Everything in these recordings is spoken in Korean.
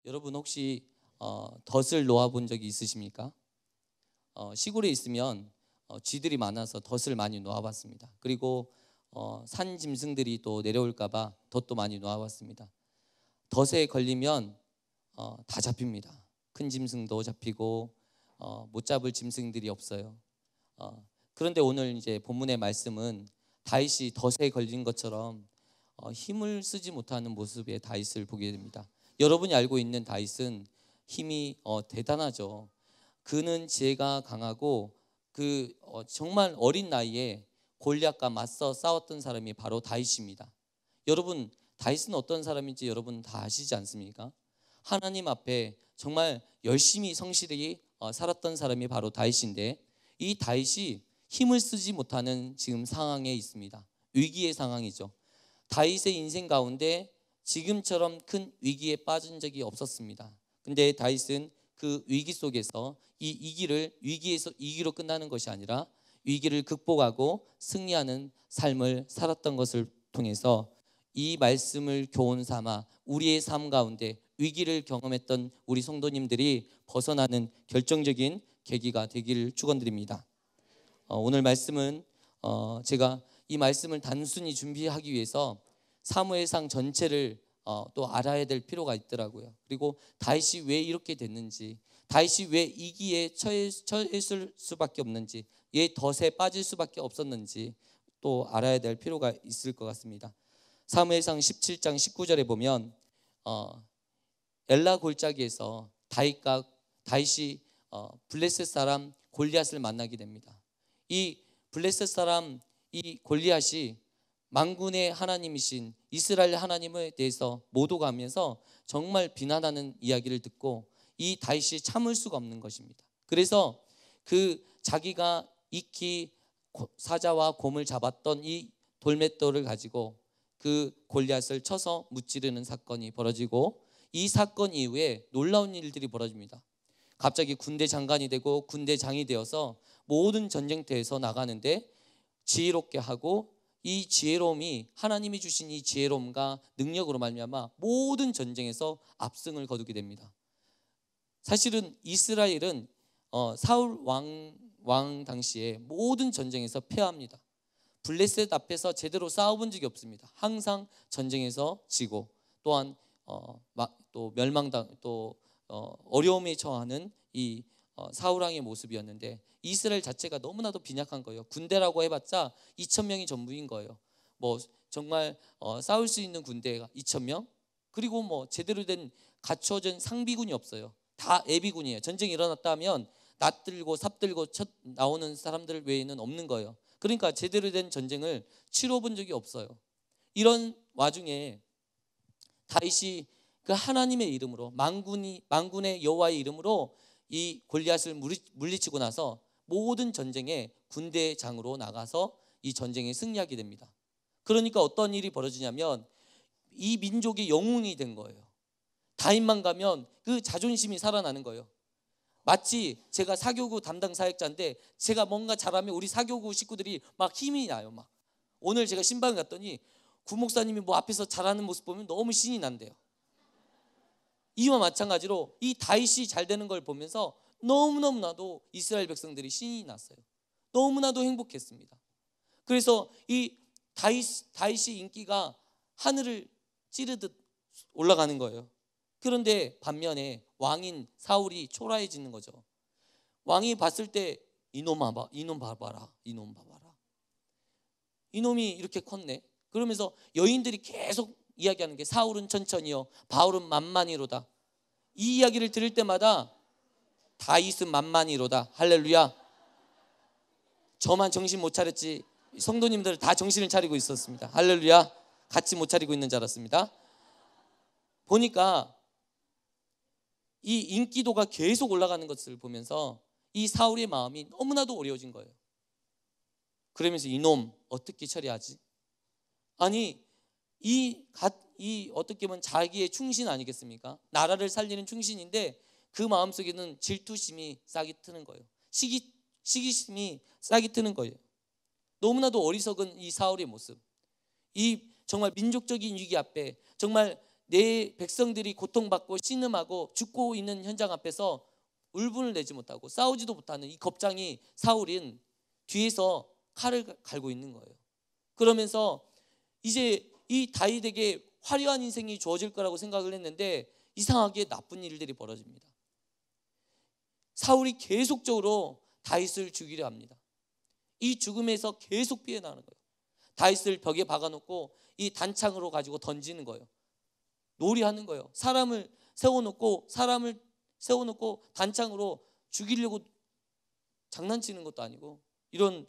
여러분 혹시 덫을 놓아본 적이 있으십니까? 시골에 있으면 쥐들이 많아서 덫을 많이 놓아봤습니다. 그리고 산 짐승들이 또 내려올까봐 덫도 많이 놓아봤습니다. 덫에 걸리면 다 잡힙니다. 큰 짐승도 잡히고 못 잡을 짐승들이 없어요. 그런데 오늘 이제 본문의 말씀은 다윗이 덫에 걸린 것처럼 힘을 쓰지 못하는 모습의 다윗을 보게 됩니다. 여러분이 알고 있는 다윗은 힘이 대단하죠. 그는 지혜가 강하고 정말 어린 나이에 골리앗과 맞서 싸웠던 사람이 바로 다윗입니다. 여러분, 다윗은 어떤 사람인지 여러분 다 아시지 않습니까? 하나님 앞에 정말 열심히 성실히 살았던 사람이 바로 다윗인데, 이 다윗이 힘을 쓰지 못하는 지금 상황에 있습니다. 위기의 상황이죠. 다윗의 인생 가운데 지금처럼 큰 위기에 빠진 적이 없었습니다. 근데 다윗은 그 위기 속에서 위기에서 이기로 끝나는 것이 아니라 위기를 극복하고 승리하는 삶을 살았던 것을 통해서 이 말씀을 교훈 삼아 우리의 삶 가운데 위기를 경험했던 우리 성도님들이 벗어나는 결정적인 계기가 되기를 축원드립니다. 오늘 말씀은 제가 이 말씀을 단순히 준비하기 위해서 사무엘상 전체를 또 알아야 될 필요가 있더라고요. 그리고 다윗이 왜 이렇게 됐는지, 다윗이 왜 이기에 처했을 수밖에 없는지, 왜 덫에 빠질 수밖에 없었는지 또 알아야 될 필요가 있을 것 같습니다. 사무엘상 17장 19절에 보면 엘라 골짜기에서 다윗이 블레셋 사람 골리앗을 만나게 됩니다. 이 블레셋 사람 이 골리앗이 만군의 하나님이신 이스라엘 하나님에 대해서 모독하면서 정말 비난하는 이야기를 듣고 이 다윗이 참을 수가 없는 것입니다. 그래서 자기가 익히 사자와 곰을 잡았던 이 돌맷돌을 가지고 그 골리앗을 쳐서 무찌르는 사건이 벌어지고, 이 사건 이후에 놀라운 일들이 벌어집니다. 갑자기 군대 장관이 되고 군대장이 되어서 모든 전쟁터에서 나가는데 지혜롭게 하고, 이 지혜로움이 하나님이 주신 이 지혜로움과 능력으로 말미암아 모든 전쟁에서 압승을 거두게 됩니다. 사실은 이스라엘은 사울 왕 당시에 모든 전쟁에서 패합니다. 블레셋 앞에서 제대로 싸워본 적이 없습니다. 항상 전쟁에서 지고, 또한 또 멸망당 또 어려움에 처하는 이 사울 왕의 모습이었는데, 이스라엘 자체가 너무나도 빈약한 거예요. 군대라고 해봤자 2,000명이 전부인 거예요. 뭐 정말 싸울 수 있는 군대가 2,000명, 그리고 뭐 제대로 된 갖춰진 상비군이 없어요. 다 예비군이에요. 전쟁이 일어났다 하면 낫들고 삽들고 나오는 사람들 외에는 없는 거예요. 그러니까 제대로 된 전쟁을 치러본 적이 없어요. 이런 와중에 다윗이 그 하나님의 이름으로, 만군의 여호와의 이름으로 이 골리앗을 물리치고 나서 모든 전쟁에 군대장으로 나가서 이 전쟁에 승리하게 됩니다. 그러니까 어떤 일이 벌어지냐면 이 민족의 영웅이 된 거예요. 다윗만 가면 그 자존심이 살아나는 거예요. 마치 제가 사교구 담당 사역자인데 제가 뭔가 잘하면 우리 사교구 식구들이 막 힘이 나요. 막 오늘 제가 신방에 갔더니 구 목사님이 뭐 앞에서 잘하는 모습 보면 너무 신이 난대요. 이와 마찬가지로 이 다윗이 잘 되는 걸 보면서 너무나도 이스라엘 백성들이 신이 났어요. 너무나도 행복했습니다. 그래서 이 다윗의 인기가 하늘을 찌르듯 올라가는 거예요. 그런데 반면에 왕인 사울이 초라해지는 거죠. 왕이 봤을 때 이놈 봐봐라. 이놈이 이렇게 컸네. 그러면서 여인들이 계속 이야기하는 게 사울은 천천히요, 바울은 만만히로다. 이 이야기를 들을 때마다 다윗은 만만히로다. 할렐루야. 저만 정신 못 차렸지 성도님들 다 정신을 차리고 있었습니다. 할렐루야. 같이 못 차리고 있는 줄 알았습니다. 보니까 이 인기도가 계속 올라가는 것을 보면서 이 사울의 마음이 너무나도 어려워진 거예요. 그러면서 이놈 어떻게 처리하지? 아니 이 어떻게 보면 자기의 충신 아니겠습니까? 나라를 살리는 충신인데 그 마음속에는 질투심이 싹이 트는 거예요. 시기심이 싹이 트는 거예요. 너무나도 어리석은 이 사울의 모습, 이 정말 민족적인 위기 앞에 정말 내 백성들이 고통받고 신음하고 죽고 있는 현장 앞에서 울분을 내지 못하고 싸우지도 못하는 이 겁장이 사울은 뒤에서 칼을 갈고 있는 거예요. 그러면서 이제 이 다윗에게 화려한 인생이 주어질 거라고 생각을 했는데 이상하게 나쁜 일들이 벌어집니다. 사울이 계속적으로 다윗을 죽이려 합니다. 이 죽음에서 계속 피해나가는 거예요. 다윗을 벽에 박아놓고 이 단창으로 가지고 던지는 거예요. 놀이하는 거예요. 사람을 세워놓고 단창으로 죽이려고 장난치는 것도 아니고 이런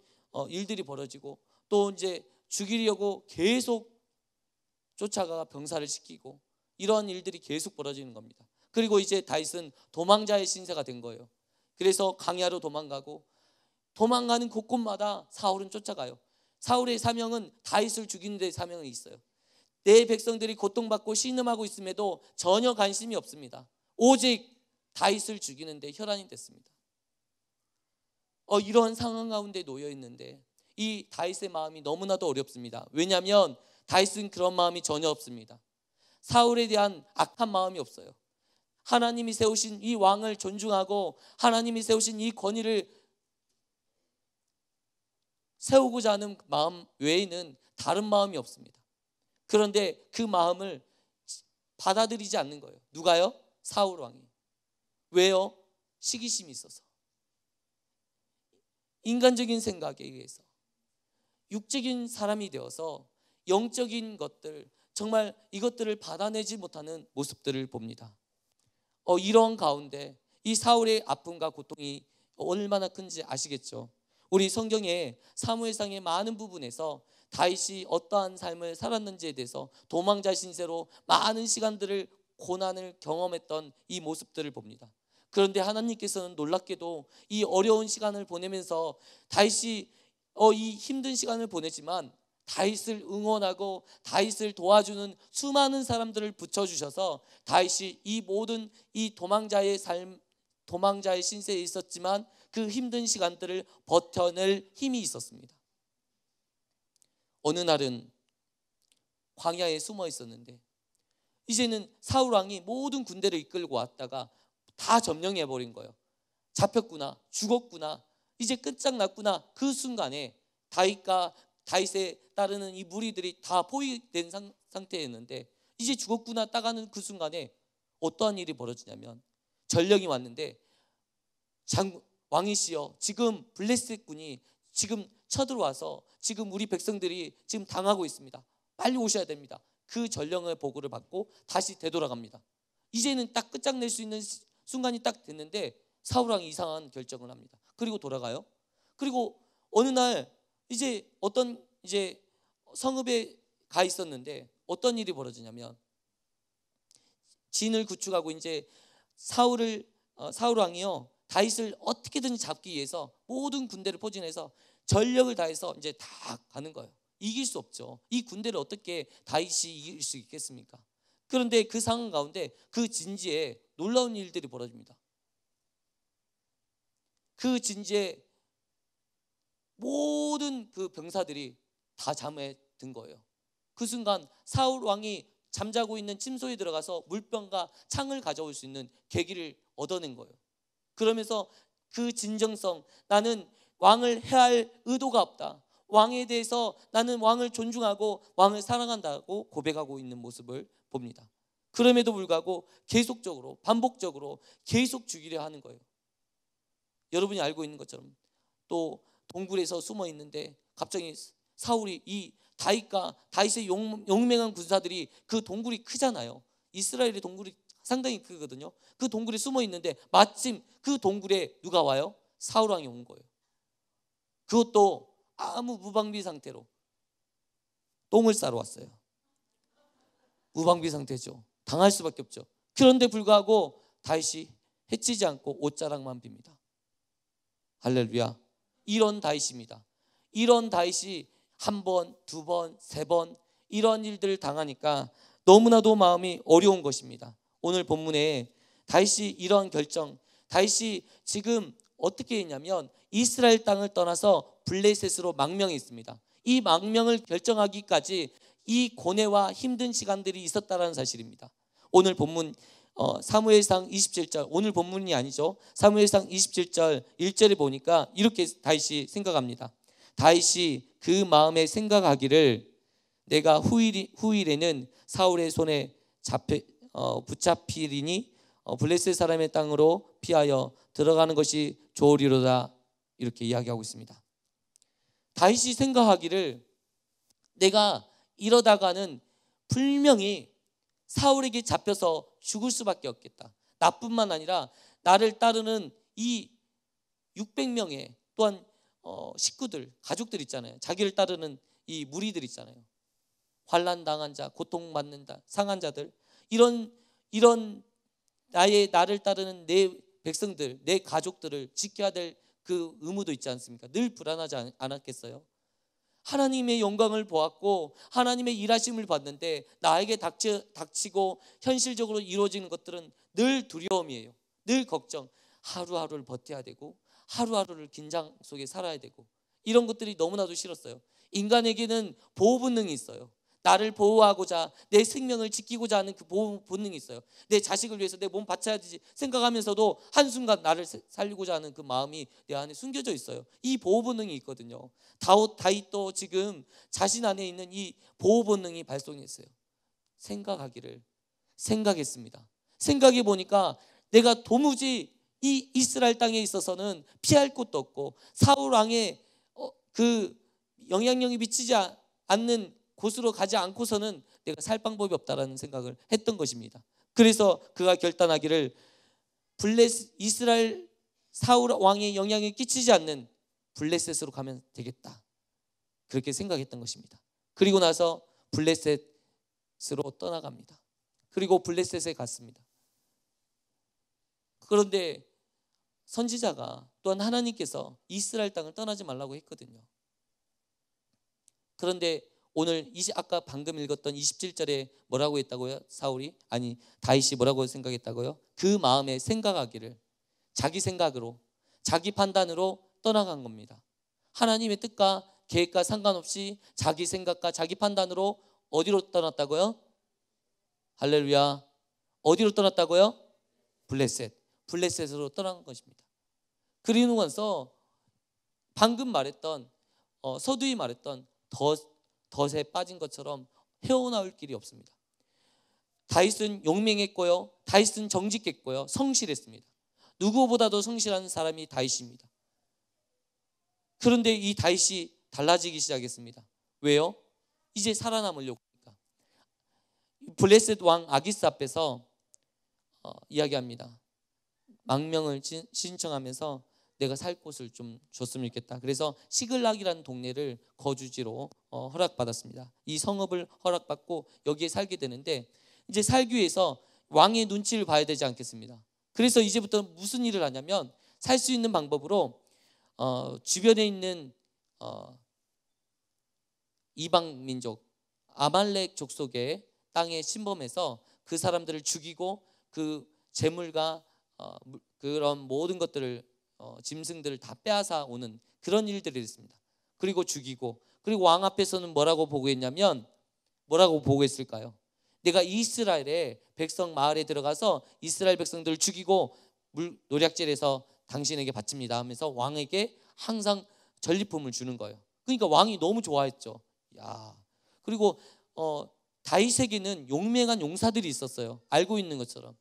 일들이 벌어지고 또 이제 죽이려고 계속 쫓아가 병사를 시키고 이러한 일들이 계속 벌어지는 겁니다. 그리고 이제 다윗은 도망자의 신세가 된 거예요. 그래서 광야로 도망가고 도망가는 곳곳마다 사울은 쫓아가요. 사울의 사명은 다윗을 죽이는 데 사명이 있어요. 내 백성들이 고통받고 신음하고 있음에도 전혀 관심이 없습니다. 오직 다윗을 죽이는 데 혈안이 됐습니다. 이런 상황 가운데 놓여 있는데 이 다윗의 마음이 너무나도 어렵습니다. 왜냐하면 다윗은 그런 마음이 전혀 없습니다. 사울에 대한 악한 마음이 없어요. 하나님이 세우신 이 왕을 존중하고 하나님이 세우신 이 권위를 세우고자 하는 마음 외에는 다른 마음이 없습니다. 그런데 그 마음을 받아들이지 않는 거예요. 누가요? 사울 왕이. 왜요? 시기심이 있어서. 인간적인 생각에 의해서 육적인 사람이 되어서 영적인 것들, 정말 이것들을 받아내지 못하는 모습들을 봅니다. 이런 가운데 이 사울의 아픔과 고통이 얼마나 큰지 아시겠죠? 우리 성경에 사무엘상의 많은 부분에서 다윗이 어떠한 삶을 살았는지에 대해서 도망자 신세로 많은 시간들을 고난을 경험했던 이 모습들을 봅니다. 그런데 하나님께서는 놀랍게도 이 어려운 시간을 보내면서 다윗이 이 힘든 시간을 보내지만 다윗을 응원하고 다윗을 도와주는 수많은 사람들을 붙여주셔서 다윗이 이 모든 이 도망자의 삶, 도망자의 신세에 있었지만 그 힘든 시간들을 버텨낼 힘이 있었습니다. 어느 날은 광야에 숨어 있었는데 이제는 사울 왕이 모든 군대를 이끌고 왔다가 다 점령해버린 거예요. 잡혔구나, 죽었구나, 이제 끝장났구나. 그 순간에 다윗에 따르는 이 무리들이 다 포위된 상태였는데 이제 죽었구나 따가는 그 순간에 어떠한 일이 벌어지냐면 전령이 왔는데 왕이시여, 지금 블레셋 군이 지금 쳐들어와서 지금 우리 백성들이 지금 당하고 있습니다. 빨리 오셔야 됩니다. 그 전령의 보고를 받고 다시 되돌아갑니다. 이제는 딱 끝장낼 수 있는 순간이 딱 됐는데 사울 왕이 이상한 결정을 합니다. 그리고 돌아가요. 그리고 어느 날 이제 어떤 성읍에 가 있었는데 어떤 일이 벌어지냐면 진을 구축하고 이제 사울 왕이요 다윗을 어떻게든 잡기 위해서 모든 군대를 포진해서 전력을 다해서 이제 다 가는 거예요. 이길 수 없죠. 이 군대를 어떻게 다윗이 이길 수 있겠습니까? 그런데 그 상황 가운데 그 진지에 놀라운 일들이 벌어집니다. 그 진지에 모든 그 병사들이 다 잠에 든 거예요. 그 순간 사울 왕이 잠자고 있는 침소에 들어가서 물병과 창을 가져올 수 있는 계기를 얻어낸 거예요. 그러면서 그 진정성, 나는 왕을 해할 의도가 없다, 왕에 대해서 나는 왕을 존중하고 왕을 사랑한다고 고백하고 있는 모습을 봅니다. 그럼에도 불구하고 계속적으로 반복적으로 계속 죽이려 하는 거예요. 여러분이 알고 있는 것처럼 또 동굴에서 숨어 있는데 갑자기 사울이 이 다윗의 용맹한 군사들이 그 동굴이 크잖아요. 이스라엘의 동굴이 상당히 크거든요. 그 동굴에 숨어 있는데 마침 그 동굴에 누가 와요? 사울 왕이 온 거예요. 그것도 아무 무방비 상태로 똥을 싸러 왔어요. 무방비 상태죠. 당할 수밖에 없죠. 그런데 불구하고 다윗이 해치지 않고 옷자락만 빕니다. 할렐루야. 이런 다윗입니다. 이런 다윗이 한 번, 두 번, 세 번 이런 일들을 당하니까 너무나도 마음이 어려운 것입니다. 오늘 본문에 다윗이 이런 결정, 다윗이 지금 어떻게 했냐면 이스라엘 땅을 떠나서 블레셋으로 망명했습니다. 이 망명을 결정하기까지 이 고뇌와 힘든 시간들이 있었다라는 사실입니다. 오늘 본문 사무엘상 27절, 오늘 본문이 아니죠. 사무엘상 27절 1절에 보니까 이렇게 다윗이 생각합니다. 다윗이 그 마음에 생각하기를 내가 후일에는 사울의 손에 붙잡히리니 블레셋 사람의 땅으로 피하여 들어가는 것이 좋으리로다, 이렇게 이야기하고 있습니다. 다윗이 생각하기를 내가 이러다가는 분명히 사울에게 잡혀서 죽을 수밖에 없겠다. 나뿐만 아니라 나를 따르는 이 600명의 또한 식구들, 가족들 있잖아요. 자기를 따르는 이 무리들 있잖아요. 환난 당한 자, 고통받는 자, 상한 자들, 이런 나를 따르는 내 백성들, 내 가족들을 지켜야 될 그 의무도 있지 않습니까? 늘 불안하지 않았겠어요? 하나님의 영광을 보았고 하나님의 일하심을 봤는데 나에게 닥치고 현실적으로 이루어지는 것들은 늘 두려움이에요. 늘 걱정, 하루하루를 버텨야 되고 하루하루를 긴장 속에 살아야 되고, 이런 것들이 너무나도 싫었어요. 인간에게는 보호 본능이 있어요. 나를 보호하고자, 내 생명을 지키고자 하는 그 보호 본능이 있어요. 내 자식을 위해서 내 몸 바쳐야 되지 생각하면서도 한순간 나를 살리고자 하는 그 마음이 내 안에 숨겨져 있어요. 이 보호 본능이 있거든요. 다윗도 지금 자신 안에 있는 이 보호 본능이 발동했어요. 생각했습니다. 생각해 보니까 내가 도무지 이 이스라엘 땅에 있어서는 피할 곳도 없고 사울 왕의 그 영향력이 미치지 않는 곳으로 가지 않고서는 내가 살 방법이 없다라는 생각을 했던 것입니다. 그래서 그가 결단하기를 이스라엘 사울 왕의 영향이 끼치지 않는 블레셋으로 가면 되겠다, 그렇게 생각했던 것입니다. 그리고 나서 블레셋으로 떠나갑니다. 그리고 블레셋에 갔습니다. 그런데 선지자가 또한 하나님께서 이스라엘 땅을 떠나지 말라고 했거든요. 그런데 오늘 아까 방금 읽었던 27절에 뭐라고 했다고요? 다윗이 뭐라고 생각했다고요? 그 마음에 생각하기를, 자기 생각으로, 자기 판단으로 떠나간 겁니다. 하나님의 뜻과 계획과 상관없이 자기 생각과 자기 판단으로 어디로 떠났다고요? 할렐루야. 어디로 떠났다고요? 블레셋으로 떠난 것입니다. 그리고 나서 방금 말했던 서두에 말했던 덫에 빠진 것처럼 헤어나올 길이 없습니다. 다윗은 용맹했고요, 다윗은 정직했고요, 성실했습니다. 누구보다도 성실한 사람이 다윗입니다. 그런데 이 다윗이 달라지기 시작했습니다. 왜요? 이제 살아남으려고 하니까. 블레셋 왕 아기스 앞에서 이야기합니다. 망명을 신청하면서 내가 살 곳을 좀 줬으면 좋겠다. 그래서 시글락이라는 동네를 거주지로 허락받았습니다. 이 성읍을 허락받고 여기에 살게 되는데, 이제 살기 위해서 왕의 눈치를 봐야 되지 않겠습니다. 그래서 이제부터 무슨 일을 하냐면, 살 수 있는 방법으로 주변에 있는 이방 민족 아말렉 족속의 땅에 침범해서 그 사람들을 죽이고 그 재물과 그런 모든 것들을 짐승들을 다 빼앗아 오는 그런 일들이 있습니다. 그리고 죽이고, 그리고 왕 앞에서는 뭐라고 보고했냐면, 뭐라고 보고했을까요? 내가 이스라엘의 백성 마을에 들어가서 이스라엘 백성들을 죽이고 노략질해서 당신에게 바칩니다 하면서 왕에게 항상 전리품을 주는 거예요. 그러니까 왕이 너무 좋아했죠. 그리고 다윗에게는 용맹한 용사들이 있었어요. 알고 있는 것처럼.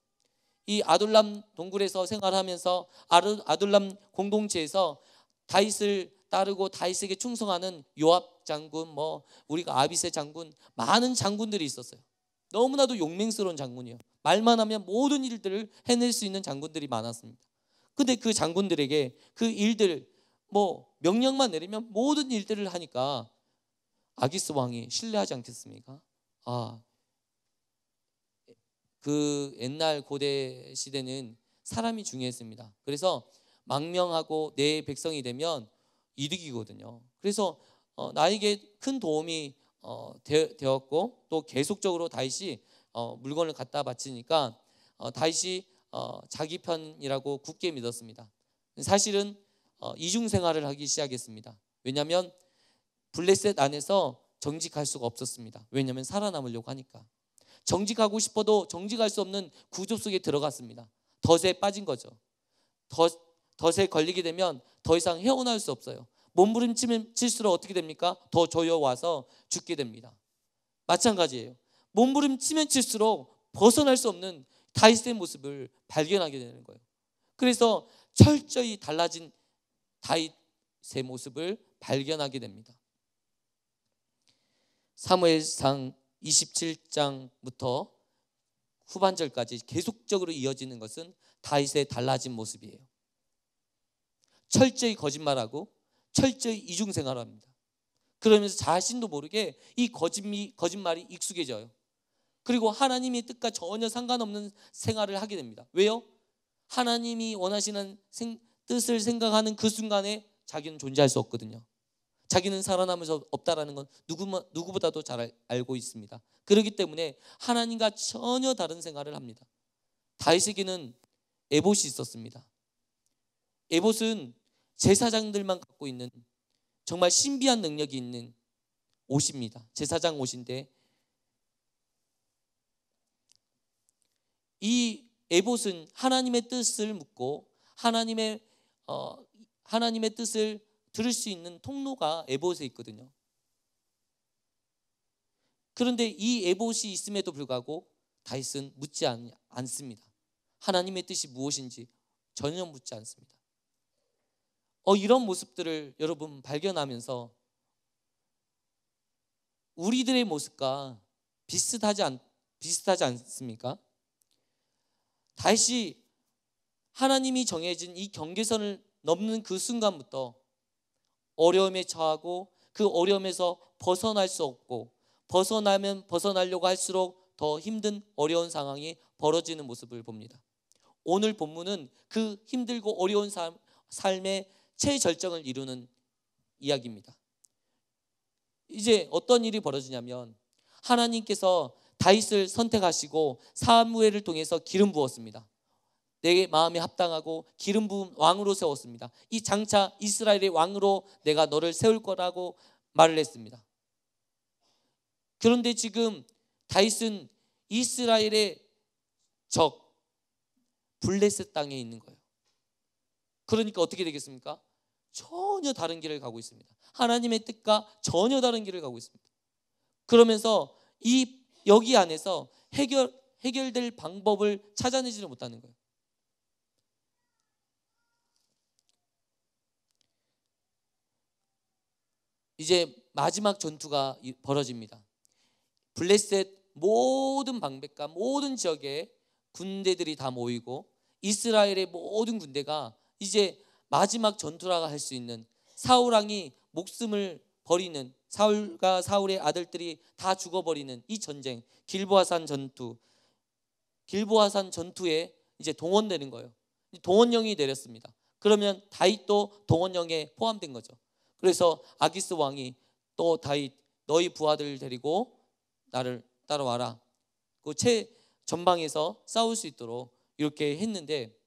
이 아둘람 동굴에서 생활하면서 아둘람 공동체에서 다윗을 따르고 다윗에게 충성하는 요압 장군, 우리가 아비새 장군, 많은 장군들이 있었어요. 너무나도 용맹스러운 장군이에요. 말만 하면 모든 일들을 해낼 수 있는 장군들이 많았습니다. 근데 그 장군들에게 그 일들, 명령만 내리면 모든 일들을 하니까 아기스 왕이 신뢰하지 않겠습니까? 그 옛날 고대 시대는 사람이 중요했습니다. 그래서 망명하고 내 백성이 되면 이득이거든요. 그래서 나에게 큰 도움이 되었고, 또 계속적으로 다윗이 물건을 갖다 바치니까 다윗이 자기 편이라고 굳게 믿었습니다. 사실은 이중 생활을 하기 시작했습니다. 왜냐하면 블레셋 안에서 정직할 수가 없었습니다. 왜냐하면 살아남으려고 하니까. 정직하고 싶어도 정직할 수 없는 구조 속에 들어갔습니다. 덫에 빠진 거죠. 덫에 걸리게 되면 더 이상 헤어나올 수 없어요. 몸부림칠수록 어떻게 됩니까? 더 조여와서 죽게 됩니다. 마찬가지예요. 몸부림치면 칠수록 벗어날 수 없는 다윗의 모습을 발견하게 되는 거예요. 그래서 철저히 달라진 다윗의 모습을 발견하게 됩니다. 사무엘상 27장부터 후반절까지 계속적으로 이어지는 것은 다윗의 달라진 모습이에요. 철저히 거짓말하고 철저히 이중생활합니다. 그러면서 자신도 모르게 이 거짓말이 익숙해져요. 그리고 하나님의 뜻과 전혀 상관없는 생활을 하게 됩니다. 왜요? 하나님이 원하시는 뜻을 생각하는 그 순간에 자기는 존재할 수 없거든요. 자기는 살아남을 수 없다라는 건 누구보다도 잘 알고 있습니다. 그렇기 때문에 하나님과 전혀 다른 생활을 합니다. 다윗에게는 에봇이 있었습니다. 에봇은 제사장들만 갖고 있는 정말 신비한 능력이 있는 옷입니다. 제사장 옷인데 이 에봇은 하나님의 뜻을 묻고 하나님의 뜻을 들을 수 있는 통로가 에봇에 있거든요. 그런데 이 에봇이 있음에도 불구하고 다윗은 묻지 않습니다. 하나님의 뜻이 무엇인지 전혀 묻지 않습니다. 이런 모습들을 여러분 발견하면서 우리들의 모습과 비슷하지 않습니까? 다윗이 하나님이 정해진 이 경계선을 넘는 그 순간부터 어려움에 처하고 그 어려움에서 벗어날 수 없고 벗어나려고 할수록 더 힘든 어려운 상황이 벌어지는 모습을 봅니다. 오늘 본문은 그 힘들고 어려운 삶의 최절정을 이루는 이야기입니다. 이제 어떤 일이 벌어지냐면 하나님께서 다윗을 선택하시고 사무엘을 통해서 기름 부었습니다. 내 마음에 합당하고 기름 부은 왕으로 세웠습니다. 이 장차 이스라엘의 왕으로 내가 너를 세울 거라고 말을 했습니다. 그런데 지금 다윗은 이스라엘의 적 블레셋 땅에 있는 거예요. 그러니까 어떻게 되겠습니까? 전혀 다른 길을 가고 있습니다. 하나님의 뜻과 전혀 다른 길을 가고 있습니다. 그러면서 여기 안에서 해결될 방법을 찾아내지를 못하는 거예요. 이제 마지막 전투가 벌어집니다. 블레셋 모든 방백과 모든 지역에 군대들이 다 모이고 이스라엘의 모든 군대가 이제 마지막 전투라고 할 수 있는 사울 왕이 목숨을 버리는 사울과 사울의 아들들이 다 죽어버리는 이 전쟁 길보아산 전투에 이제 동원되는 거예요. 동원령이 내렸습니다. 그러면 다윗도 동원령에 포함된 거죠. 그래서 아기스 왕이 또 다윗 너희 부하들을 데리고 나를 따라와라. 그 최전방에서 싸울 수 있도록 이렇게 했는데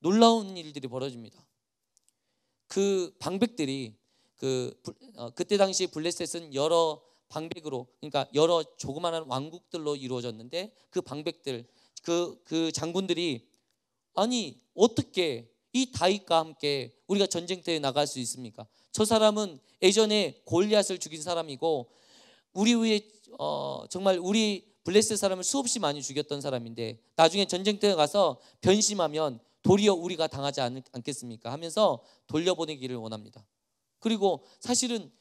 놀라운 일들이 벌어집니다. 그 방백들이 그때 당시 블레셋은 여러 방백으로 그러니까 여러 조그마한 왕국들로 이루어졌는데 그 방백들 그 장군들이 아니 어떻게 이 다윗과 함께 우리가 전쟁터에 나갈 수 있습니까? 저 사람은 예전에 골리앗을 죽인 사람이고 우리 위에 정말 우리 블레셋 사람을 수없이 많이 죽였던 사람인데 나중에 전쟁터에 가서 변심하면 도리어 우리가 당하지 않겠습니까? 하면서 돌려보내기를 원합니다. 그리고 사실은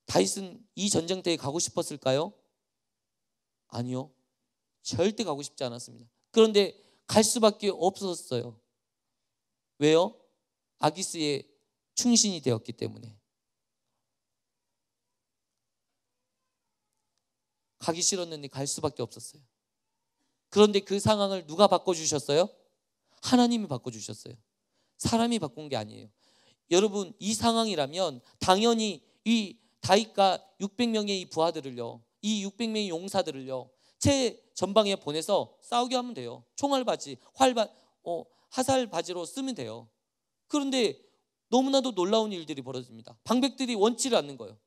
다윗은 이 전쟁터에 가고 싶었을까요? 아니요. 절대 가고 싶지 않았습니다. 그런데 갈 수밖에 없었어요. 왜요? 아기스의 충신이 되었기 때문에. 가기 싫었는데 갈 수밖에 없었어요. 그런데 그 상황을 누가 바꿔주셨어요? 하나님이 바꿔주셨어요. 사람이 바꾼 게 아니에요. 여러분 이 상황이라면 당연히 이 다윗과 600명의 이 부하들을요, 이 600명의 용사들을요 최전방에 보내서 싸우게 하면 돼요. 총알바지, 화살바지로 쓰면 돼요. 그런데 너무나도 놀라운 일들이 벌어집니다. 방백들이 원치를 않는 거예요.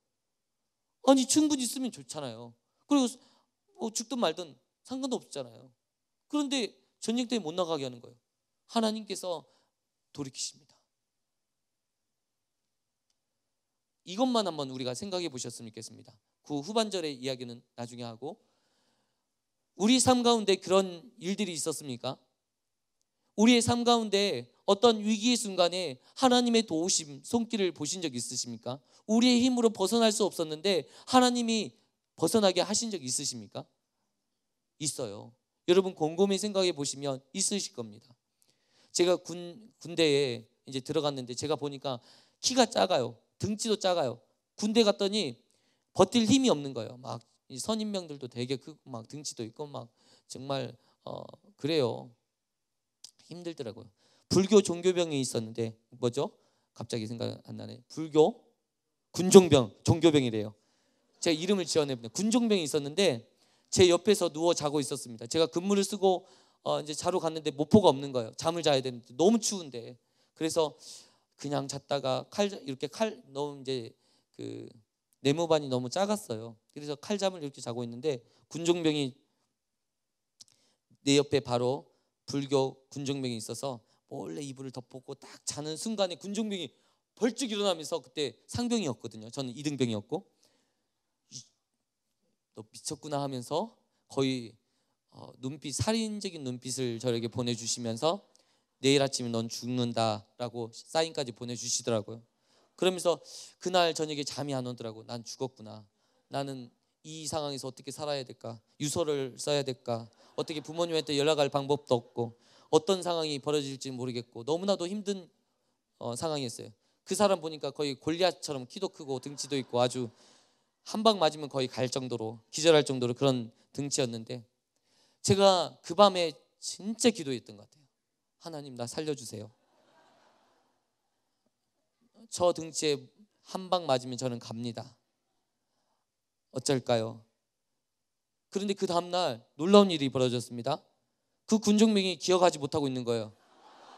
아니 충분히 쓰면 좋잖아요. 그리고 죽든 말든 상관도 없잖아요. 그런데 전쟁 때문에 못 나가게 하는 거예요. 하나님께서 돌이키십니다. 이것만 한번 우리가 생각해 보셨으면 좋겠습니다. 그 후반절의 이야기는 나중에 하고, 우리 삶 가운데 그런 일들이 있었습니까? 우리의 삶 가운데 어떤 위기의 순간에 하나님의 도우심, 손길을 보신 적 있으십니까? 우리의 힘으로 벗어날 수 없었는데 하나님이 벗어나게 하신 적 있으십니까? 있어요. 여러분 곰곰이 생각해 보시면 있으실 겁니다. 제가 군대에 이제 들어갔는데 제가 보니까 키가 작아요. 등치도 작아요. 군대 갔더니 버틸 힘이 없는 거예요. 막 이 선임병들도 되게 크고 막 등치도 있고 막 정말 그래요. 힘들더라고요. 불교 종교병이 있었는데 뭐죠? 갑자기 생각 안 나네. 불교 군종병, 종교병이래요. 제가 이름을 지어냅니다. 군종병이 있었는데 제 옆에서 누워 자고 있었습니다. 제가 근무를 쓰고 이제 자러 갔는데 모포가 없는 거예요. 잠을 자야 되는데 너무 추운데. 그래서 그냥 잤다가 너무 이제 그 네모반이 너무 작았어요. 그래서 칼잠을 이렇게 자고 있는데 군종병이 내 옆에 바로 불교 군종병이 있어서 몰래 이불을 덮고 딱 자는 순간에 군종병이 벌쩍 일어나면서, 그때 상병이었거든요. 저는 2등병이었고, 너 미쳤구나 하면서 거의 눈빛, 살인적인 눈빛을 저에게 보내주시면서 내일 아침에 넌 죽는다라고 사인까지 보내주시더라고요. 그러면서 그날 저녁에 잠이 안 오더라고요. 난 죽었구나. 나는 이 상황에서 어떻게 살아야 될까? 유서를 써야 될까? 어떻게 부모님한테 연락할 방법도 없고 어떤 상황이 벌어질지 모르겠고 너무나도 힘든 상황이었어요. 그 사람 보니까 거의 골리앗처럼 키도 크고 등치도 있고 아주 한 방 맞으면 거의 갈 정도로, 기절할 정도로 그런 등치였는데, 제가 그 밤에 진짜 기도했던 것 같아요. 하나님 나 살려주세요. 저 등치에 한 방 맞으면 저는 갑니다. 어쩔까요? 그런데 그 다음날 놀라운 일이 벌어졌습니다. 그 군종병이 기억하지 못하고 있는 거예요.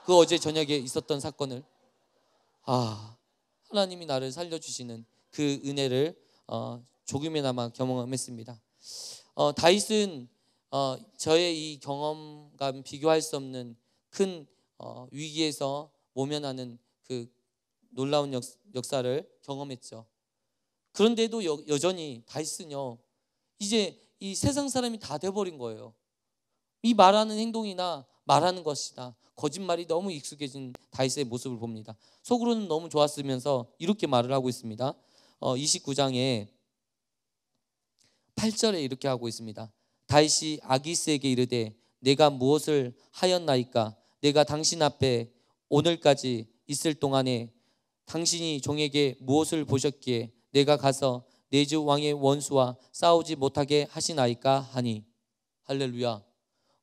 그 어제 저녁에 있었던 사건을. 하나님이 나를 살려주시는 그 은혜를 조금이나마 경험했습니다. 다윗은 저의 이 경험과 비교할 수 없는 큰 위기에서 모면하는 그 놀라운 역사를 경험했죠. 그런데도 여전히 다윗은요, 이제 이 세상 사람이 다 돼버린 거예요. 이 말하는 행동이나 말하는 것이나 거짓말이 너무 익숙해진 다윗의 모습을 봅니다. 속으로는 너무 좋았으면서 이렇게 말을 하고 있습니다. 29장에 8절에 이렇게 하고 있습니다. 다윗이 아기스에게 이르되 내가 무엇을 하였나이까? 내가 당신 앞에 오늘까지 있을 동안에 당신이 종에게 무엇을 보셨기에 내가 가서 내 주 왕의 원수와 싸우지 못하게 하시나이까 하니. 할렐루야.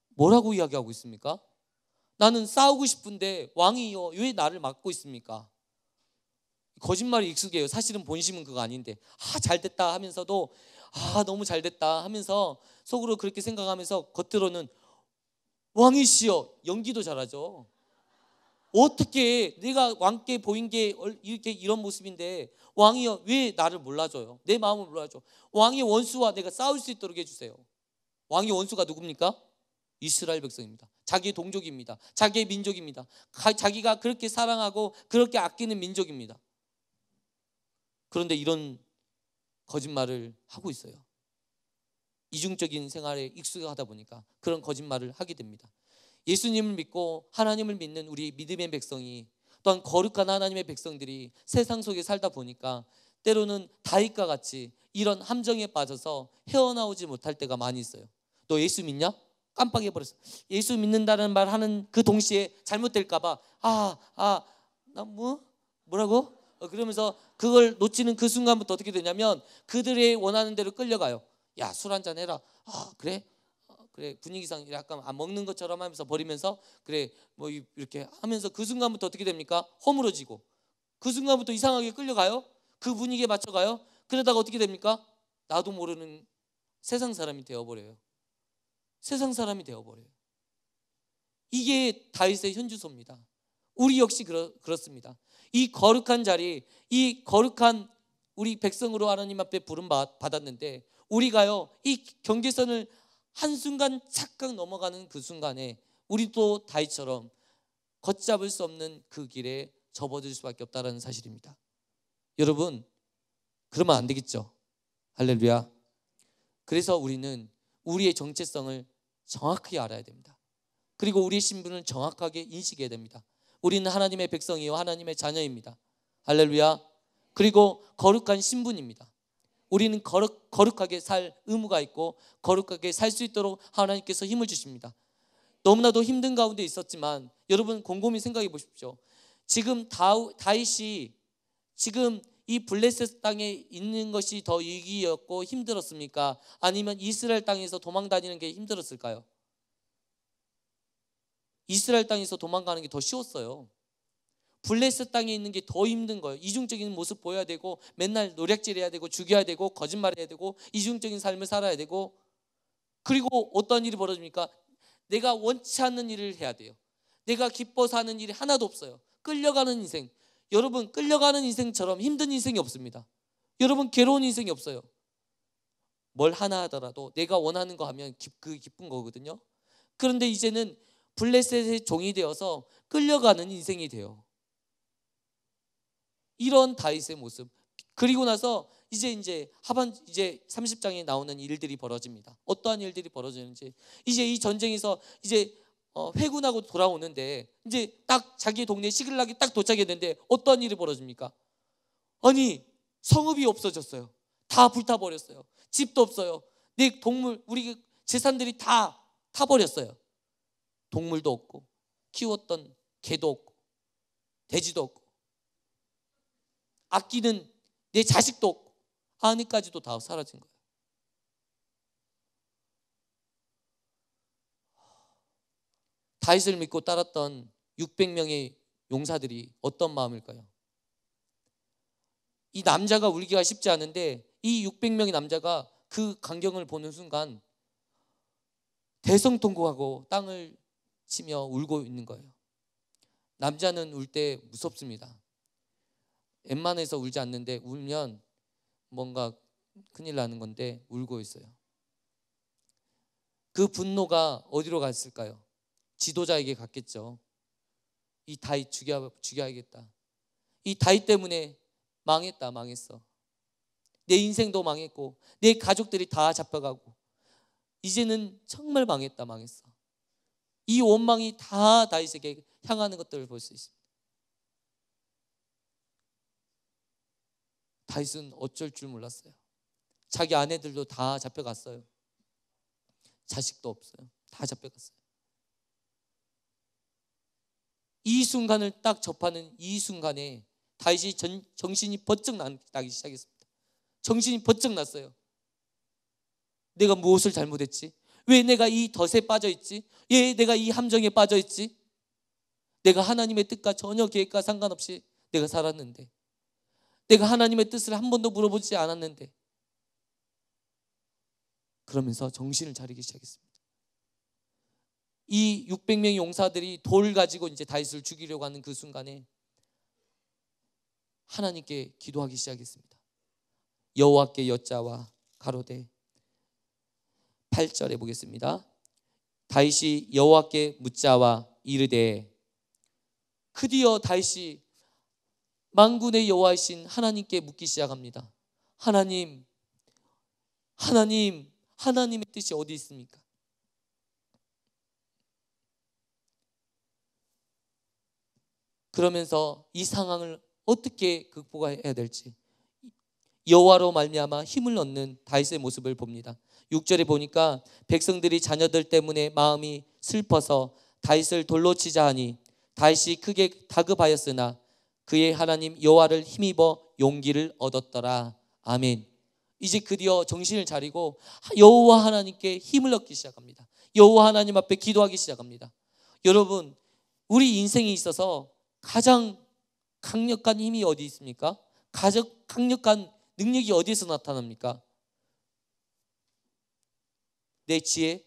뭐라고 이야기하고 있습니까? 나는 싸우고 싶은데 왕이요 왜 나를 막고 있습니까? 거짓말이 익숙해요. 사실은 본심은 그거 아닌데 잘됐다 하면서도 너무 잘됐다 하면서 속으로 그렇게 생각하면서 겉으로는 왕이시여, 연기도 잘하죠. 어떻게 내가 왕께 보인 게 이렇게 이런 모습인데 왕이여 왜 나를 몰라줘요? 내 마음을 몰라줘. 왕의 원수와 내가 싸울 수 있도록 해주세요. 왕의 원수가 누굽니까? 이스라엘 백성입니다. 자기의 동족입니다. 자기의 민족입니다. 자기가 그렇게 사랑하고 그렇게 아끼는 민족입니다. 그런데 이런 거짓말을 하고 있어요. 이중적인 생활에 익숙하다 보니까 그런 거짓말을 하게 됩니다. 예수님을 믿고 하나님을 믿는 우리 믿음의 백성이, 또한 거룩한 하나님의 백성들이 세상 속에 살다 보니까 때로는 다윗과 같이 이런 함정에 빠져서 헤어나오지 못할 때가 많이 있어요. 너 예수 믿냐? 깜빡해버렸어. 예수 믿는다는 말 하는 그 동시에 잘못될까봐 나 뭐라고? 그러면서 그걸 놓치는 그 순간부터 어떻게 되냐면 그들의 원하는 대로 끌려가요. 야, 술 한잔 해라. 그래? 그래, 분위기상 약간 먹는 것처럼 하면서 버리면서 그래 뭐 이렇게 하면서 그 순간부터 어떻게 됩니까? 허물어지고 그 순간부터 이상하게 끌려가요. 그 분위기에 맞춰가요. 그러다가 어떻게 됩니까? 나도 모르는 세상 사람이 되어버려요. 세상 사람이 되어버려요. 이게 다윗의 현주소입니다. 우리 역시 그렇습니다. 이 거룩한 자리, 이 거룩한 우리 백성으로 하나님 앞에 부름 받았는데 우리가요 이 경계선을 한순간 착각 넘어가는 그 순간에 우리도 다윗처럼 걷잡을 수 없는 그 길에 접어들 수밖에 없다는 사실입니다. 여러분, 그러면 안 되겠죠. 할렐루야. 그래서 우리는 우리의 정체성을 정확히 알아야 됩니다. 그리고 우리의 신분을 정확하게 인식해야 됩니다. 우리는 하나님의 백성이요 하나님의 자녀입니다. 할렐루야. 그리고 거룩한 신분입니다. 우리는 거룩하게 살 의무가 있고 거룩하게 살 수 있도록 하나님께서 힘을 주십니다. 너무나도 힘든 가운데 있었지만 여러분 곰곰이 생각해 보십시오. 지금 다윗이 지금 이 블레셋 땅에 있는 것이 더 위기였고 힘들었습니까? 아니면 이스라엘 땅에서 도망다니는 게 힘들었을까요? 이스라엘 땅에서 도망가는 게 더 쉬웠어요. 블레셋 땅에 있는 게 더 힘든 거예요. 이중적인 모습 보여야 되고 맨날 노략질해야 되고 죽여야 되고 거짓말해야 되고 이중적인 삶을 살아야 되고, 그리고 어떤 일이 벌어집니까? 내가 원치 않는 일을 해야 돼요. 내가 기뻐서 하는 일이 하나도 없어요. 끌려가는 인생. 여러분, 끌려가는 인생처럼 힘든 인생이 없습니다. 여러분, 괴로운 인생이 없어요. 뭘 하나 하더라도 내가 원하는 거 하면 그게 기쁜 거거든요. 그런데 이제는 블레셋의 종이 되어서 끌려가는 인생이 돼요. 이런 다윗의 모습. 그리고 나서 이제 30장에 나오는 일들이 벌어집니다. 어떠한 일들이 벌어지는지. 이제 이 전쟁에서 이제 회군하고 돌아오는데 이제 딱 자기 동네 시글락이 딱 도착했는데 어떠한 일이 벌어집니까? 아니, 성읍이 없어졌어요. 다 불타버렸어요. 집도 없어요. 내 동물, 우리 재산들이 다 타버렸어요. 동물도 없고 키웠던 개도 없고 돼지도 없고 아끼는 내 자식도 없고 아내까지도 다 사라진 거예요. 다윗을 믿고 따랐던 600명의 용사들이 어떤 마음일까요? 이 남자가 울기가 쉽지 않은데 이 600명의 남자가 그 광경을 보는 순간 대성통곡하고 땅을 치며 울고 있는 거예요. 남자는 울 때 무섭습니다. 웬만해서 울지 않는데 울면 뭔가 큰일 나는 건데 울고 있어요. 그 분노가 어디로 갔을까요? 지도자에게 갔겠죠. 이 다윗 죽여야겠다. 이 다윗 때문에 망했어. 내 인생도 망했고 내 가족들이 다 잡혀가고 이제는 정말 망했어. 이 원망이 다 다윗에게 향하는 것들을 볼 수 있습니다. 다윗은 어쩔 줄 몰랐어요. 자기 아내들도 다 잡혀갔어요. 자식도 없어요. 다 잡혀갔어요. 이 순간을 딱 접하는 이 순간에 다윗이 정신이 번쩍 나기 시작했습니다. 정신이 번쩍 났어요. 내가 무엇을 잘못했지? 왜 내가 이 덫에 빠져있지? 왜 내가 이 함정에 빠져있지? 내가 하나님의 뜻과 전혀 계획과 상관없이 내가 살았는데, 내가 하나님의 뜻을 한 번도 물어보지 않았는데, 그러면서 정신을 차리기 시작했습니다. 이 600명의 용사들이 돌 가지고 이제 다윗을 죽이려고 하는 그 순간에 하나님께 기도하기 시작했습니다. 여호와께 여짜와 가로되, 8절에 보겠습니다. 다윗이 여호와께 묻자와 이르되, 드디어 다윗이 만군의 여호와이신 하나님께 묻기 시작합니다. 하나님의 뜻이 어디 있습니까? 그러면서 이 상황을 어떻게 극복해야 될지 여호와로 말미암아 힘을 얻는 다윗의 모습을 봅니다. 6절에 보니까 백성들이 자녀들 때문에 마음이 슬퍼서 다윗을 돌로 치자 하니 다윗이 크게 다급하였으나 그의 하나님 여호와를 힘입어 용기를 얻었더라. 아멘. 이제 드디어 정신을 차리고 여호와 하나님께 힘을 얻기 시작합니다. 여호와 하나님 앞에 기도하기 시작합니다. 여러분, 우리 인생에 있어서 가장 강력한 힘이 어디 있습니까? 가장 강력한 능력이 어디에서 나타납니까? 내 지혜?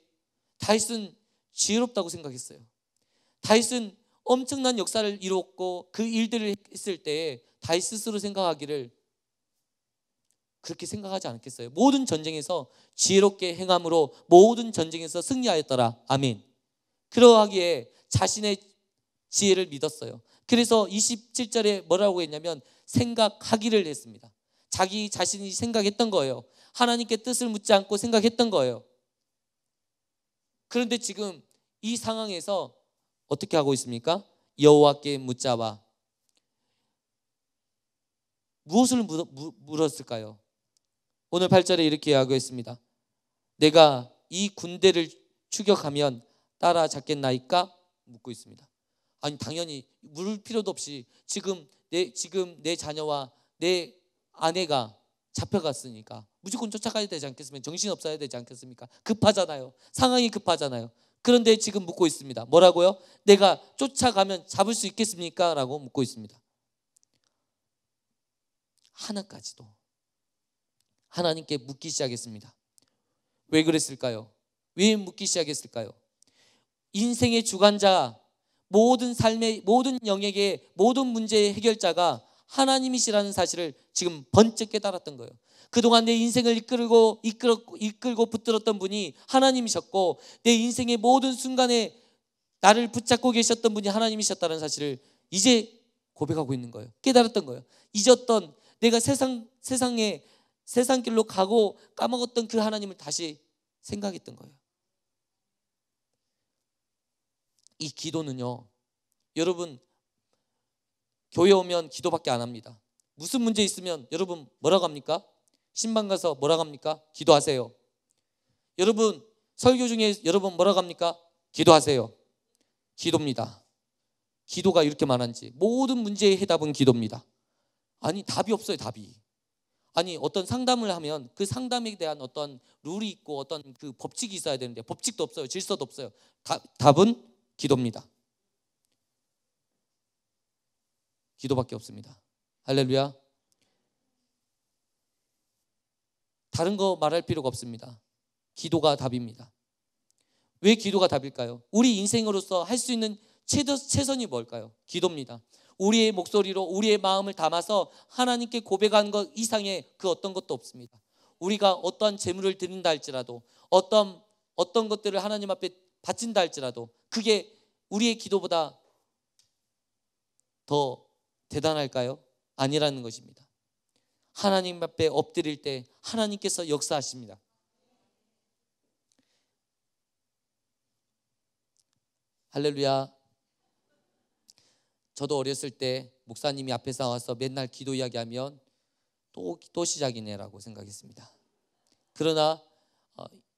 다윗은 지혜롭다고 생각했어요. 다윗은 엄청난 역사를 이루었고 그 일들을 했을 때 다윗 스스로 생각하기를 그렇게 생각하지 않겠어요? 모든 전쟁에서 지혜롭게 행함으로 모든 전쟁에서 승리하였더라. 아멘. 그러하기에 자신의 지혜를 믿었어요. 그래서 27절에 뭐라고 했냐면 생각하기를 했습니다. 자기 자신이 생각했던 거예요. 하나님께 뜻을 묻지 않고 생각했던 거예요. 그런데 지금 이 상황에서 어떻게 하고 있습니까? 여호와께 묻자와 무엇을 물었을까요? 오늘 8절에 이렇게 이야기하고 있습니다. 내가 이 군대를 추격하면 따라잡겠나이까? 묻고 있습니다. 아니 당연히 물을 필요도 없이 지금 내 자녀와 내 아내가 잡혀갔으니까 무조건 쫓아가야 되지 않겠습니까? 정신없어야 되지 않겠습니까? 급하잖아요. 상황이 급하잖아요. 그런데 지금 묻고 있습니다. 뭐라고요? 내가 쫓아가면 잡을 수 있겠습니까? 라고 묻고 있습니다. 하나까지도 하나님께 묻기 시작했습니다. 왜 그랬을까요? 왜 묻기 시작했을까요? 인생의 주관자, 모든 삶의 모든 영역의 모든 문제의 해결자가 하나님이시라는 사실을 지금 번쩍 깨달았던 거예요. 그동안 내 인생을 이끌고 붙들었던 분이 하나님이셨고 내 인생의 모든 순간에 나를 붙잡고 계셨던 분이 하나님이셨다는 사실을 이제 고백하고 있는 거예요. 깨달았던 거예요. 잊었던 내가 세상 길로 가고 까먹었던 그 하나님을 다시 생각했던 거예요. 이 기도는요, 여러분 교회 오면 기도밖에 안 합니다. 무슨 문제 있으면 여러분 뭐라고 합니까? 신방 가서 뭐라고 합니까? 기도하세요. 여러분 설교 중에 여러분 뭐라고 합니까? 기도하세요. 기도입니다. 기도가 이렇게 많은지 모든 문제의 해답은 기도입니다. 아니 답이 없어요. 답이. 아니 어떤 상담을 하면 그 상담에 대한 어떤 룰이 있고 어떤 그 법칙이 있어야 되는데 법칙도 없어요. 질서도 없어요. 답은 기도입니다. 기도밖에 없습니다. 할렐루야. 다른 거 말할 필요가 없습니다. 기도가 답입니다. 왜 기도가 답일까요? 우리 인생으로서 할 수 있는 최선이 뭘까요? 기도입니다. 우리의 목소리로 우리의 마음을 담아서 하나님께 고백하는 것 이상의 그 어떤 것도 없습니다. 우리가 어떠한 재물을 드린다 할지라도 어떤 것들을 하나님 앞에 바친다 할지라도 그게 우리의 기도보다 더 대단할까요? 아니라는 것입니다. 하나님 앞에 엎드릴 때 하나님께서 역사하십니다. 할렐루야. 저도 어렸을 때 목사님이 앞에서 와서 맨날 기도 이야기하면 또 시작이네라고 생각했습니다. 그러나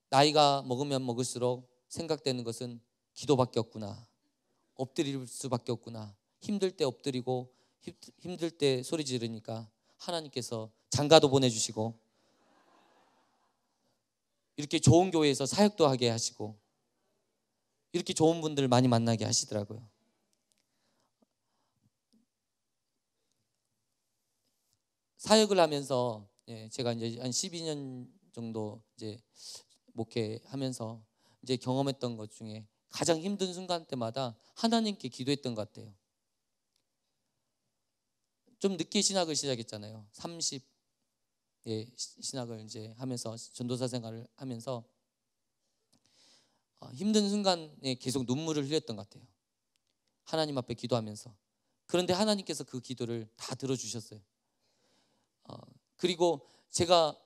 나이가 먹으면 먹을수록 생각되는 것은 기도밖에 없구나. 엎드릴 수밖에 없구나. 힘들 때 엎드리고 힘들 때 소리 지르니까 하나님께서 장가도 보내주시고 이렇게 좋은 교회에서 사역도 하게 하시고 이렇게 좋은 분들 많이 만나게 하시더라고요. 사역을 하면서 제가 이제 한 12년 정도 이제 목회하면서 이제 경험했던 것 중에 가장 힘든 순간 때마다 하나님께 기도했던 것 같아요. 좀 늦게 신학을 시작했잖아요. 30에 신학을 이제 하면서 전도사 생활을 하면서 힘든 순간에 계속 눈물을 흘렸던 것 같아요. 하나님 앞에 기도하면서. 그런데 하나님께서 그 기도를 다 들어주셨어요. 그리고 제가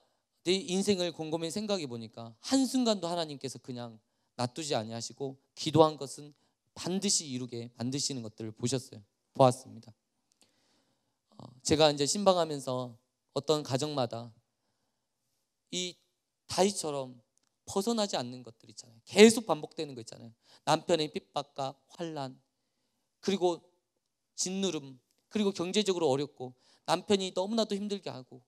내 인생을 곰곰이 생각해 보니까 한순간도 하나님께서 그냥 놔두지 아니하시고 기도한 것은 반드시 이루게 만드시는 것들을 보았습니다. 제가 이제 신방하면서 어떤 가정마다 이 다윗처럼 벗어나지 않는 것들 있잖아요. 계속 반복되는 거 있잖아요. 남편의 핍박과 환난, 그리고 짓누름, 그리고 경제적으로 어렵고 남편이 너무나도 힘들게 하고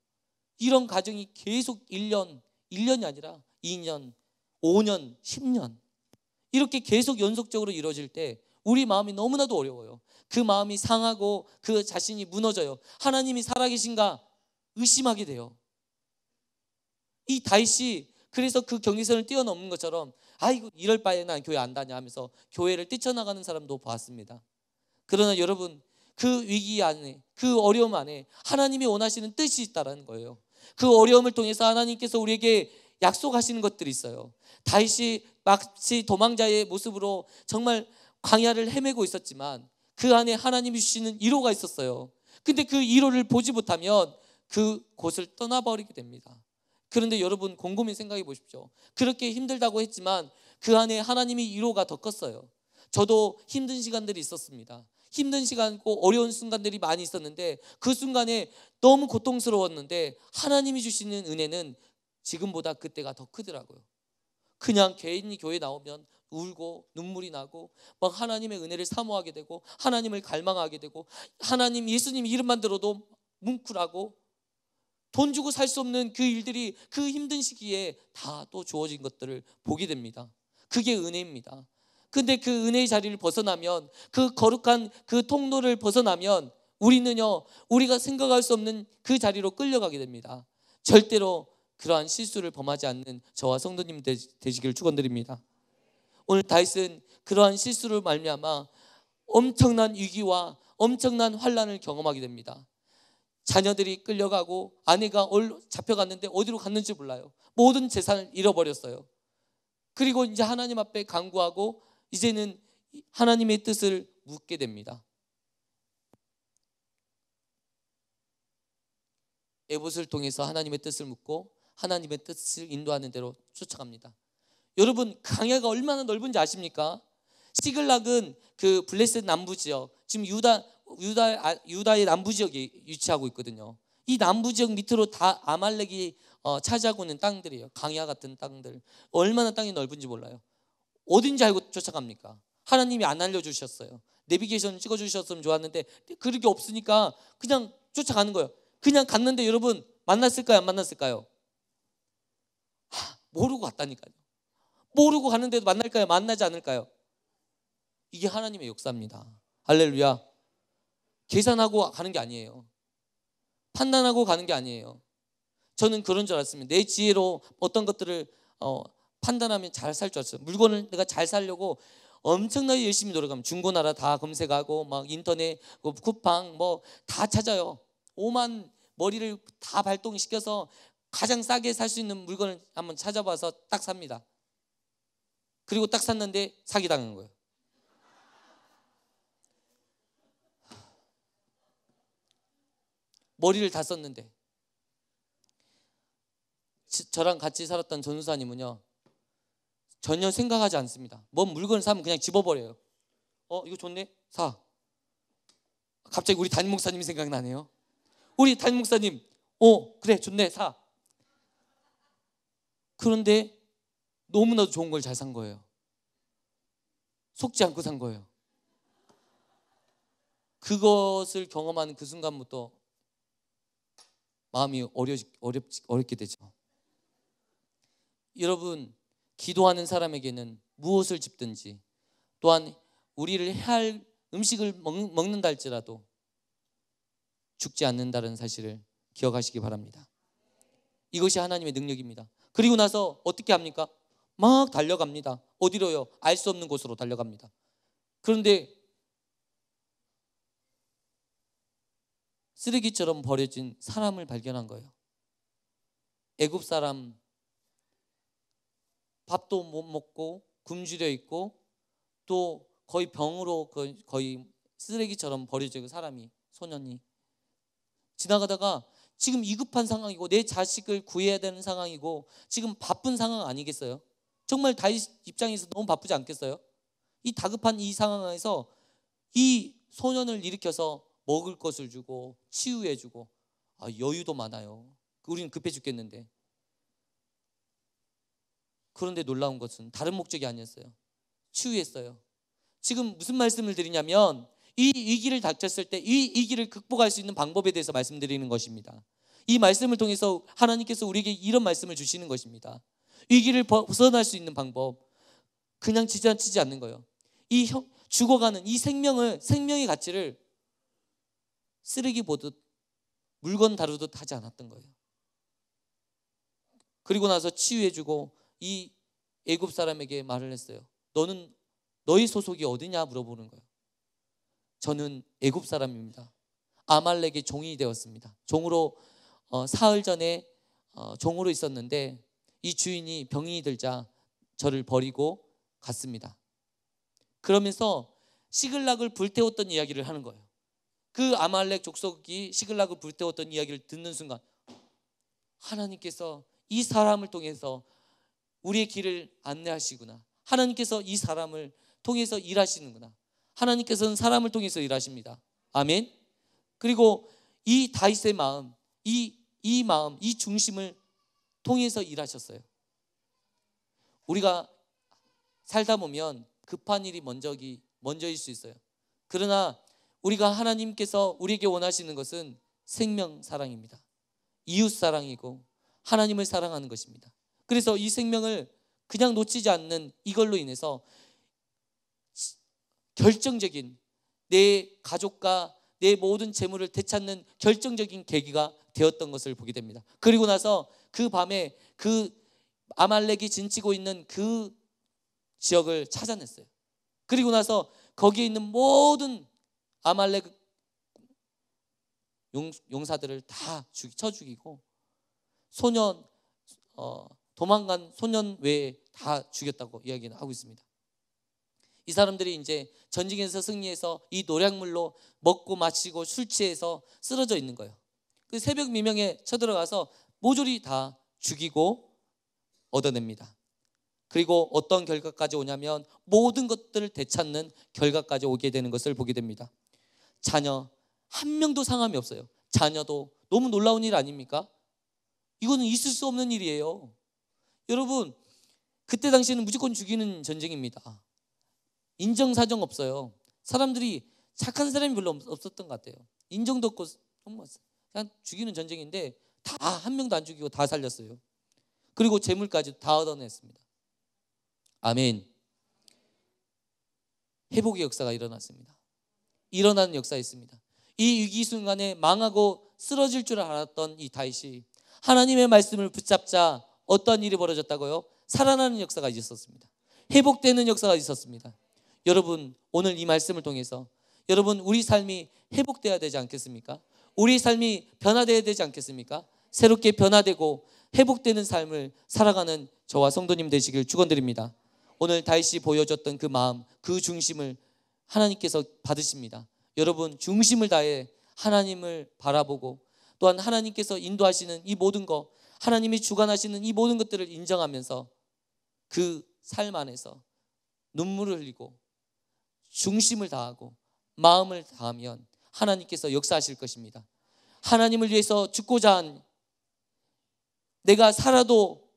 이런 가정이 계속 1년이 아니라 2년, 5년, 10년 이렇게 계속 연속적으로 이루어질 때 우리 마음이 너무나도 어려워요. 그 마음이 상하고 그 자신이 무너져요. 하나님이 살아계신가 의심하게 돼요. 이 다윗이 그래서 그 경계선을 뛰어넘는 것처럼 아이고 이럴 바에 난 교회 안 다녀 하면서 교회를 뛰쳐나가는 사람도 봤습니다. 그러나 여러분 그 위기 안에 그 어려움 안에 하나님이 원하시는 뜻이 있다는 거예요. 그 어려움을 통해서 하나님께서 우리에게 약속하시는 것들이 있어요. 다윗이 마치 도망자의 모습으로 정말 광야를 헤매고 있었지만 그 안에 하나님이 주시는 위로가 있었어요. 근데 그 위로를 보지 못하면 그 곳을 떠나버리게 됩니다. 그런데 여러분 곰곰이 생각해 보십시오. 그렇게 힘들다고 했지만 그 안에 하나님이 위로가 더 컸어요. 저도 힘든 시간들이 있었습니다. 힘든 시간고 어려운 순간들이 많이 있었는데 그 순간에 너무 고통스러웠는데 하나님이 주시는 은혜는 지금보다 그때가 더 크더라고요. 그냥 개인이 교회 나오면 울고 눈물이 나고 막 하나님의 은혜를 사모하게 되고 하나님을 갈망하게 되고 하나님 예수님 이름만 들어도 뭉클하고 돈 주고 살 수 없는 그 일들이 그 힘든 시기에 다 또 주어진 것들을 보게 됩니다. 그게 은혜입니다. 근데 그 은혜의 자리를 벗어나면 그 거룩한 그 통로를 벗어나면 우리는요 우리가 생각할 수 없는 그 자리로 끌려가게 됩니다. 절대로 그러한 실수를 범하지 않는 저와 성도님 되시기를 축원드립니다. 오늘 다윗은 그러한 실수를 말미암아 엄청난 위기와 엄청난 환난을 경험하게 됩니다. 자녀들이 끌려가고 아내가 잡혀갔는데 어디로 갔는지 몰라요. 모든 재산을 잃어버렸어요. 그리고 이제 하나님 앞에 간구하고 이제는 하나님의 뜻을 묻게 됩니다. 에봇을 통해서 하나님의 뜻을 묻고 하나님의 뜻을 인도하는 대로 쫓아갑니다. 여러분 광야가 얼마나 넓은지 아십니까? 시글락은 그 블레셋 남부 지역, 지금 유다의 남부 지역에 위치하고 있거든요. 이 남부 지역 밑으로 다 아말렉이 차지하고 있는 땅들이에요. 광야 같은 땅들. 얼마나 땅이 넓은지 몰라요. 어딘지 알고 쫓아갑니까? 하나님이 안 알려주셨어요. 내비게이션 찍어주셨으면 좋았는데 그런 게 없으니까 그냥 쫓아가는 거예요. 그냥 갔는데 여러분 만났을까요? 안 만났을까요? 모르고 갔다니까요. 모르고 가는데도 만날까요? 만나지 않을까요? 이게 하나님의 역사입니다. 할렐루야. 계산하고 가는 게 아니에요. 판단하고 가는 게 아니에요. 저는 그런 줄 알았습니다. 내 지혜로 어떤 것들을 판단하면 잘 살 줄 알았어요. 물건을 내가 잘 살려고 엄청나게 열심히 노력하면 중고나라 다 검색하고 막 인터넷 쿠팡 뭐 다 찾아요. 오만 머리를 다 발동시켜서 가장 싸게 살 수 있는 물건을 한번 찾아봐서 딱 삽니다. 그리고 딱 샀는데 사기당한 거예요. 머리를 다 썼는데 저랑 같이 살았던 전우사님은요 전혀 생각하지 않습니다. 뭔 물건을 사면 그냥 집어버려요. 이거 좋네? 사. 갑자기 우리 담임 목사님이 생각나네요. 우리 담임 목사님 그래 좋네 사. 그런데 너무나도 좋은 걸 잘 산 거예요. 속지 않고 산 거예요. 그것을 경험하는 그 순간부터 마음이 어렵게 되죠. 여러분 기도하는 사람에게는 무엇을 집든지 또한 우리를 해할 음식을 먹는다 할지라도 죽지 않는다는 사실을 기억하시기 바랍니다. 이것이 하나님의 능력입니다. 그리고 나서 어떻게 합니까? 막 달려갑니다. 어디로요? 알 수 없는 곳으로 달려갑니다. 그런데 쓰레기처럼 버려진 사람을 발견한 거예요. 애굽 사람 밥도 못 먹고 굶주려 있고 또 거의 병으로 거의 쓰레기처럼 버려져 있는 사람이 소년이 지나가다가 지금 위급한 상황이고 내 자식을 구해야 되는 상황이고 지금 바쁜 상황 아니겠어요? 정말 다윗 입장에서 너무 바쁘지 않겠어요? 이 다급한 이 상황에서 이 소년을 일으켜서 먹을 것을 주고 치유해 주고 여유도 많아요. 우리는 급해 죽겠는데. 그런데 놀라운 것은 다른 목적이 아니었어요. 치유했어요. 지금 무슨 말씀을 드리냐면 이 위기를 닥쳤을 때 이 위기를 극복할 수 있는 방법에 대해서 말씀드리는 것입니다. 이 말씀을 통해서 하나님께서 우리에게 이런 말씀을 주시는 것입니다. 위기를 벗어날 수 있는 방법, 그냥 지나치지 않는 거예요. 이 죽어가는 이 생명의 가치를 쓰레기 보듯 물건 다루듯 하지 않았던 거예요. 그리고 나서 치유해주고 이 애굽 사람에게 말을 했어요. 너는 너희 소속이 어디냐 물어보는 거예요. 저는 애굽 사람입니다. 아말렉의 종이 되었습니다. 종으로 사흘 전에 종으로 있었는데 이 주인이 병이 들자 저를 버리고 갔습니다. 그러면서 시글락을 불태웠던 이야기를 하는 거예요. 그 아말렉 족속이 시글락을 불태웠던 이야기를 듣는 순간 하나님께서 이 사람을 통해서 우리의 길을 안내하시구나. 하나님께서 이 사람을 통해서 일하시는구나. 하나님께서는 사람을 통해서 일하십니다. 아멘. 그리고 이 다윗의 마음, 이 마음, 이 중심을 통해서 일하셨어요. 우리가 살다 보면 급한 일이 먼저일 수 있어요. 그러나 우리가 하나님께서 우리에게 원하시는 것은 생명 사랑입니다. 이웃 사랑이고 하나님을 사랑하는 것입니다. 그래서 이 생명을 그냥 놓치지 않는 이걸로 인해서 결정적인 내 가족과 내 모든 재물을 되찾는 결정적인 계기가 되었던 것을 보게 됩니다. 그리고 나서 그 밤에 그 아말렉이 진치고 있는 그 지역을 찾아냈어요. 그리고 나서 거기에 있는 모든 아말렉 용사들을 다 쳐 죽이고 도망간 소년 외에 다 죽였다고 이야기는 하고 있습니다. 이 사람들이 이제 전쟁에서 승리해서 이 노략물로 먹고 마시고 술 취해서 쓰러져 있는 거예요. 그 새벽 미명에 쳐들어가서 모조리 다 죽이고 얻어냅니다. 그리고 어떤 결과까지 오냐면 모든 것들을 되찾는 결과까지 오게 되는 것을 보게 됩니다. 자녀 한 명도 상함이 없어요. 자녀도 너무 놀라운 일 아닙니까? 이거는 있을 수 없는 일이에요. 여러분, 그때 당시에는 무조건 죽이는 전쟁입니다. 인정사정 없어요. 사람들이 착한 사람이 별로 없었던 것 같아요. 인정도 없고 그냥 죽이는 전쟁인데 다 한 명도 안 죽이고 다 살렸어요. 그리고 재물까지 다 얻어냈습니다. 아멘. 회복의 역사가 일어났습니다. 일어나는 역사가 있습니다. 이 위기 순간에 망하고 쓰러질 줄 알았던 이 다윗이 하나님의 말씀을 붙잡자 어떤 일이 벌어졌다고요? 살아나는 역사가 있었습니다. 회복되는 역사가 있었습니다. 여러분, 오늘 이 말씀을 통해서 여러분, 우리 삶이 회복되어야 되지 않겠습니까? 우리 삶이 변화되어야 되지 않겠습니까? 새롭게 변화되고 회복되는 삶을 살아가는 저와 성도님 되시길 축원드립니다. 오늘 다윗이 보여줬던 그 마음, 그 중심을 하나님께서 받으십니다. 여러분, 중심을 다해 하나님을 바라보고 또한 하나님께서 인도하시는 이 모든 것, 하나님이 주관하시는 이 모든 것들을 인정하면서 그 삶 안에서 눈물을 흘리고 중심을 다하고 마음을 다하면 하나님께서 역사하실 것입니다. 하나님을 위해서 죽고자 한, 내가 살아도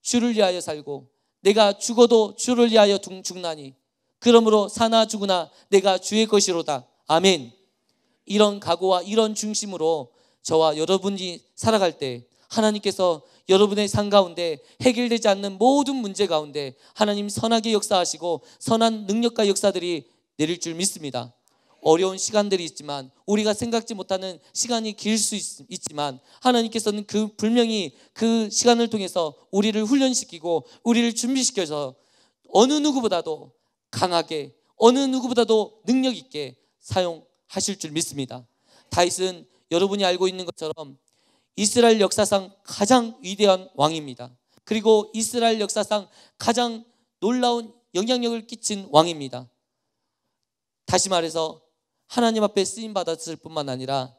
주를 위하여 살고 내가 죽어도 주를 위하여 죽나니 그러므로 사나 죽으나 내가 주의 것이로다. 아멘. 이런 각오와 이런 중심으로 저와 여러분이 살아갈 때 하나님께서 여러분의 삶 가운데 해결되지 않는 모든 문제 가운데 하나님 선하게 역사하시고 선한 능력과 역사들이 내릴 줄 믿습니다. 어려운 시간들이 있지만 우리가 생각지 못하는 시간이 길 수 있지만 하나님께서는 분명히 그 시간을 통해서 우리를 훈련시키고 우리를 준비시켜서 어느 누구보다도 강하게 어느 누구보다도 능력 있게 사용하실 줄 믿습니다. 다윗은 여러분이 알고 있는 것처럼 이스라엘 역사상 가장 위대한 왕입니다. 그리고 이스라엘 역사상 가장 놀라운 영향력을 끼친 왕입니다. 다시 말해서 하나님 앞에 쓰임 받았을 뿐만 아니라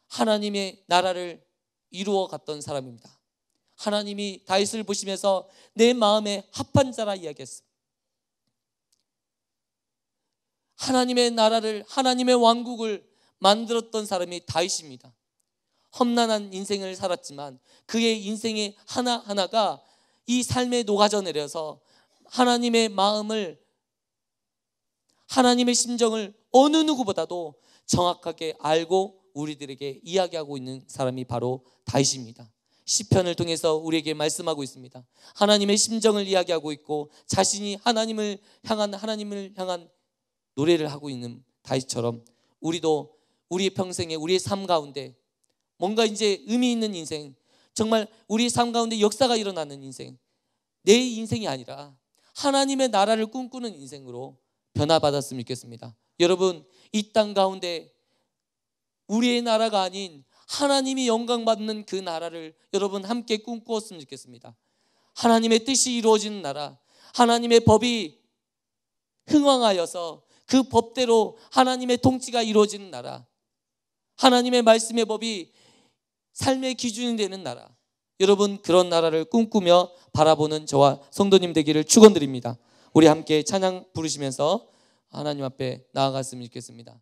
하나님의 나라를 이루어 갔던 사람입니다. 하나님이 다윗을 보시면서 내 마음에 합한 자라 이야기했습니다. 하나님의 나라를, 하나님의 왕국을 만들었던 사람이 다윗입니다. 험난한 인생을 살았지만 그의 인생의 하나하나가 이 삶에 녹아져 내려서 하나님의 마음을, 하나님의 심정을 어느 누구보다도 정확하게 알고 우리들에게 이야기하고 있는 사람이 바로 다윗입니다. 시편을 통해서 우리에게 말씀하고 있습니다. 하나님의 심정을 이야기하고 있고 자신이 하나님을 향한 노래를 하고 있는 다윗처럼 우리도 우리의 평생에 우리의 삶 가운데 뭔가 이제 의미 있는 인생, 정말 우리의 삶 가운데 역사가 일어나는 인생, 내 인생이 아니라 하나님의 나라를 꿈꾸는 인생으로 변화받았으면 좋겠습니다. 여러분, 이 땅 가운데 우리의 나라가 아닌 하나님이 영광 받는 그 나라를 여러분 함께 꿈꾸었으면 좋겠습니다. 하나님의 뜻이 이루어지는 나라, 하나님의 법이 흥왕하여서 그 법대로 하나님의 통치가 이루어지는 나라, 하나님의 말씀의 법이 삶의 기준이 되는 나라, 여러분 그런 나라를 꿈꾸며 바라보는 저와 성도님 되기를 축원드립니다. 우리 함께 찬양 부르시면서 하나님 앞에 나아갔으면 좋겠습니다.